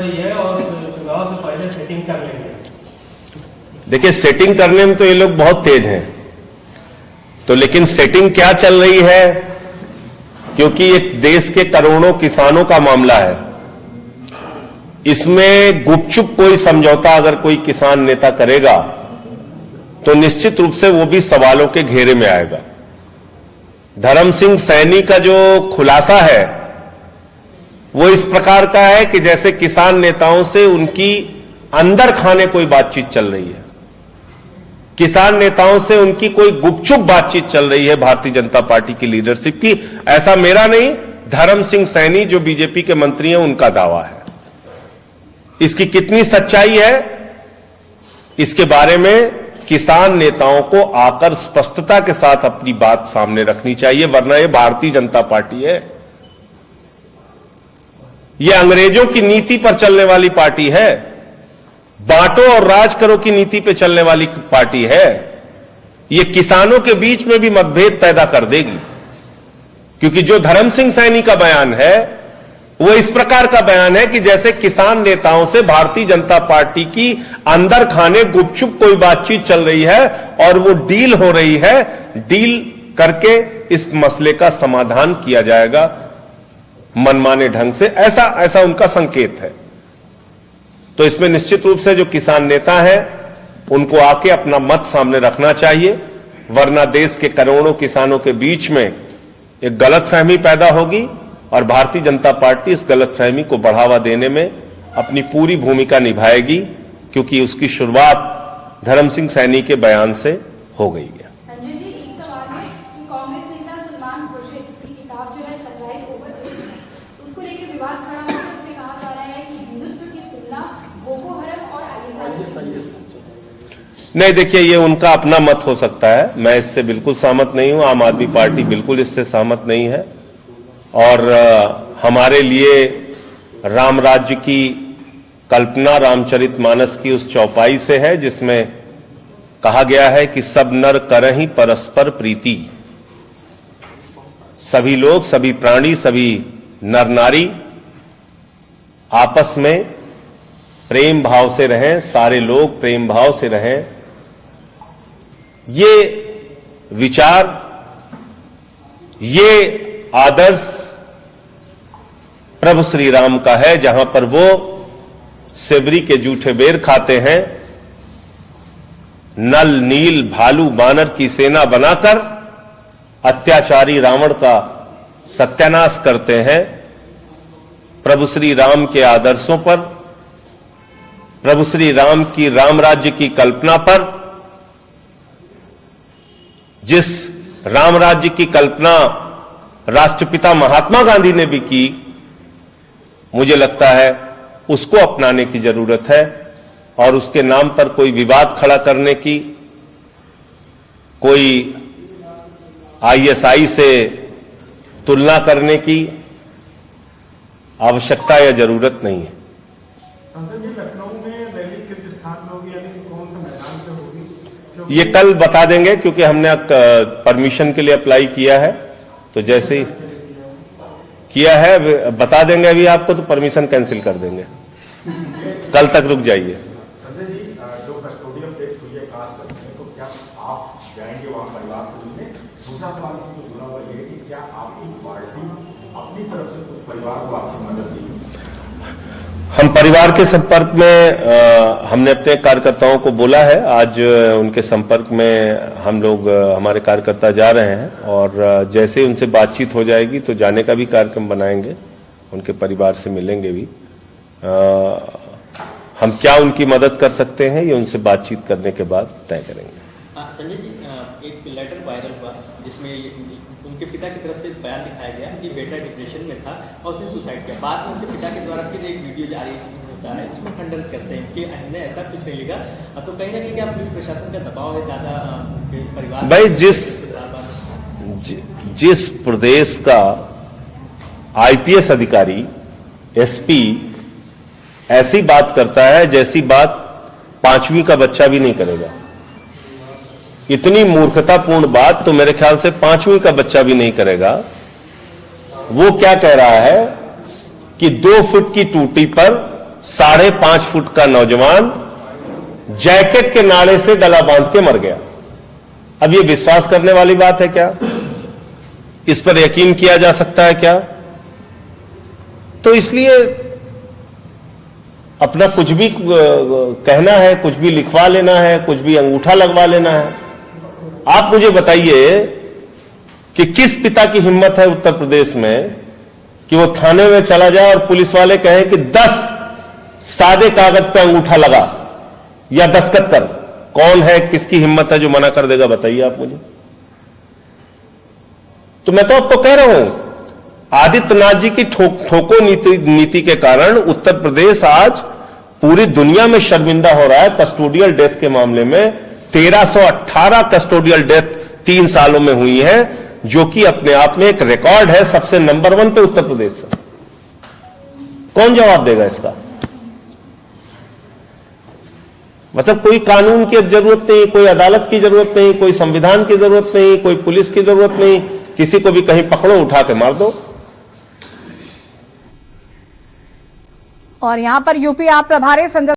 ये और चुनाव से पहले सेटिंग कर लेंगे। देखिए, सेटिंग करने में तो ये लोग बहुत तेज हैं, तो लेकिन सेटिंग क्या चल रही है, क्योंकि ये देश के करोड़ों किसानों का मामला है। इसमें गुपचुप कोई समझौता अगर कोई किसान नेता करेगा तो निश्चित रूप से वो भी सवालों के घेरे में आएगा। धर्म सिंह सैनी का जो खुलासा है वो इस प्रकार का है कि जैसे किसान नेताओं से उनकी अंदर खाने कोई बातचीत चल रही है, किसान नेताओं से उनकी कोई गुपचुप बातचीत चल रही है भारतीय जनता पार्टी की लीडरशिप की। ऐसा मेरा नहीं, धर्म सिंह सैनी जो बीजेपी के मंत्री हैं उनका दावा है। इसकी कितनी सच्चाई है, इसके बारे में किसान नेताओं को आकर स्पष्टता के साथ अपनी बात सामने रखनी चाहिए, वरना यह भारतीय जनता पार्टी है, यह अंग्रेजों की नीति पर चलने वाली पार्टी है, बांटो और राज करो की नीति पर चलने वाली पार्टी है। यह किसानों के बीच में भी मतभेद पैदा कर देगी, क्योंकि जो धर्म सिंह सैनी का बयान है वो इस प्रकार का बयान है कि जैसे किसान नेताओं से भारतीय जनता पार्टी की अंदर खाने गुपचुप कोई बातचीत चल रही है और वो डील हो रही है, डील करके इस मसले का समाधान किया जाएगा मनमाने ढंग से, ऐसा उनका संकेत है। तो इसमें निश्चित रूप से जो किसान नेता हैं उनको आके अपना मत सामने रखना चाहिए, वरना देश के करोड़ों किसानों के बीच में एक गलतफहमी पैदा होगी और भारतीय जनता पार्टी इस गलतफहमी को बढ़ावा देने में अपनी पूरी भूमिका निभाएगी, क्योंकि उसकी शुरुआत धर्म सिंह सैनी के बयान से हो गई है। संजय जी, एक सवाल है कि कांग्रेस नेता सलमान खुर्शीद की किताब जो है सनराइज ओवर, उसको लेकर विवाद खड़ा हुआ है। उसमें कहा जा रहा है कि हिंदुत्व की तुलना बोको हरम और आईएसआई। नहीं, देखिए, ये उनका अपना मत हो सकता है, मैं इससे बिल्कुल सहमत नहीं हूं। आम आदमी पार्टी बिल्कुल इससे सहमत नहीं है और हमारे लिए राम राज्य की कल्पना रामचरितमानस की उस चौपाई से है जिसमें कहा गया है कि सब नर करहि परस्पर प्रीति, सभी लोग, सभी प्राणी, सभी नर नारी आपस में प्रेम भाव से रहें, सारे लोग प्रेम भाव से रहें। ये विचार, ये आदर्श प्रभु श्री राम का है, जहां पर वो सेबरी के जूठे बेर खाते हैं, नल नील भालू बानर की सेना बनाकर अत्याचारी रावण का सत्यानाश करते हैं। प्रभु श्री राम के आदर्शों पर, प्रभु श्री राम की राम राज्य की कल्पना पर, जिस राम राज्य की कल्पना राष्ट्रपिता महात्मा गांधी ने भी की, मुझे लगता है उसको अपनाने की जरूरत है और उसके नाम पर कोई विवाद खड़ा करने की, कोई आईएसआई से तुलना करने की आवश्यकता या जरूरत नहीं है। लखनऊ में रैली किस स्थान में होगी, यानी कौन से मैदान पे होगी? ये कल बता देंगे, क्योंकि हमने परमिशन के लिए अप्लाई किया है, तो जैसे ही किया है बता देंगे अभी आपको, तो परमिशन कैंसिल कर देंगे, कल तक रुक जाइए। संजय जी, जो कस्टोडियन डेट हुई है खास करके, तो क्या आप जाएंगे वहां परिवार से मिलने? दूसरा सवाल इससे जुड़ा हुआ ये कि क्या आपकी पार्टी अपनी तरफ से कुछ परिवार को आपकी मदद दी? हम परिवार के संपर्क में हमने अपने कार्यकर्ताओं को बोला है, आज उनके संपर्क में हम लोग, हमारे कार्यकर्ता जा रहे हैं और जैसे उनसे बातचीत हो जाएगी तो जाने का भी कार्यक्रम बनाएंगे, उनके परिवार से मिलेंगे भी। हम क्या उनकी मदद कर सकते हैं ये उनसे बातचीत करने के बाद तय करेंगे। संजय जी, एक लेटर वायरल हुआ जिसमें उनके पिता की तरफ से बयान दिखाया गया कि बेटा डिप्रेशन में था और उसने सुसाइड किया। बाद में उनके पिता के द्वारा फिर एक वीडियो जारी होता है जिसमें खंडन करते हैं कि हमने ऐसा कुछ नहीं लिखा। तो कहीं ना कहीं क्या पुलिस प्रशासन का दबाव है ज्यादा परिवार? भाई, जिस प्रदेश का आईपीएस अधिकारी, एसपी ऐसी बात करता है जैसी बात 5वीं का बच्चा भी नहीं करेगा, इतनी मूर्खतापूर्ण बात तो मेरे ख्याल से 5वीं का बच्चा भी नहीं करेगा। वो क्या कह रहा है कि 2 फुट की टूटी पर 5.5 फुट का नौजवान जैकेट के नाले से गला बांध के मर गया। अब ये विश्वास करने वाली बात है क्या? इस पर यकीन किया जा सकता है क्या? तो इसलिए अपना कुछ भी कहना है, कुछ भी लिखवा लेना है, कुछ भी अंगूठा लगवा लेना है। आप मुझे बताइए कि किस पिता की हिम्मत है उत्तर प्रदेश में कि वो थाने में चला जाए और पुलिस वाले कहें कि 10 सादे कागज पे अंगूठा लगा या दस्तखत कर। कौन है, किसकी हिम्मत है जो मना कर देगा? बताइए आप मुझे। तो मैं तो आपको कह रहा हूं, आदित्यनाथ जी की ठोको नीति के कारण उत्तर प्रदेश आज पूरी दुनिया में शर्मिंदा हो रहा है। कस्टोडियल डेथ के मामले में 1318 कस्टोडियल डेथ 3 सालों में हुई है, जो कि अपने आप में एक रिकॉर्ड है। सबसे नंबर 1 पे उत्तर प्रदेश है। कौन जवाब देगा इसका? मतलब कोई कानून की जरूरत नहीं, कोई अदालत की जरूरत नहीं, कोई संविधान की जरूरत नहीं, कोई पुलिस की जरूरत नहीं। किसी को भी कहीं पकड़ो, उठा के मार दो। और यहां पर यूपी आप प्रभारी संजय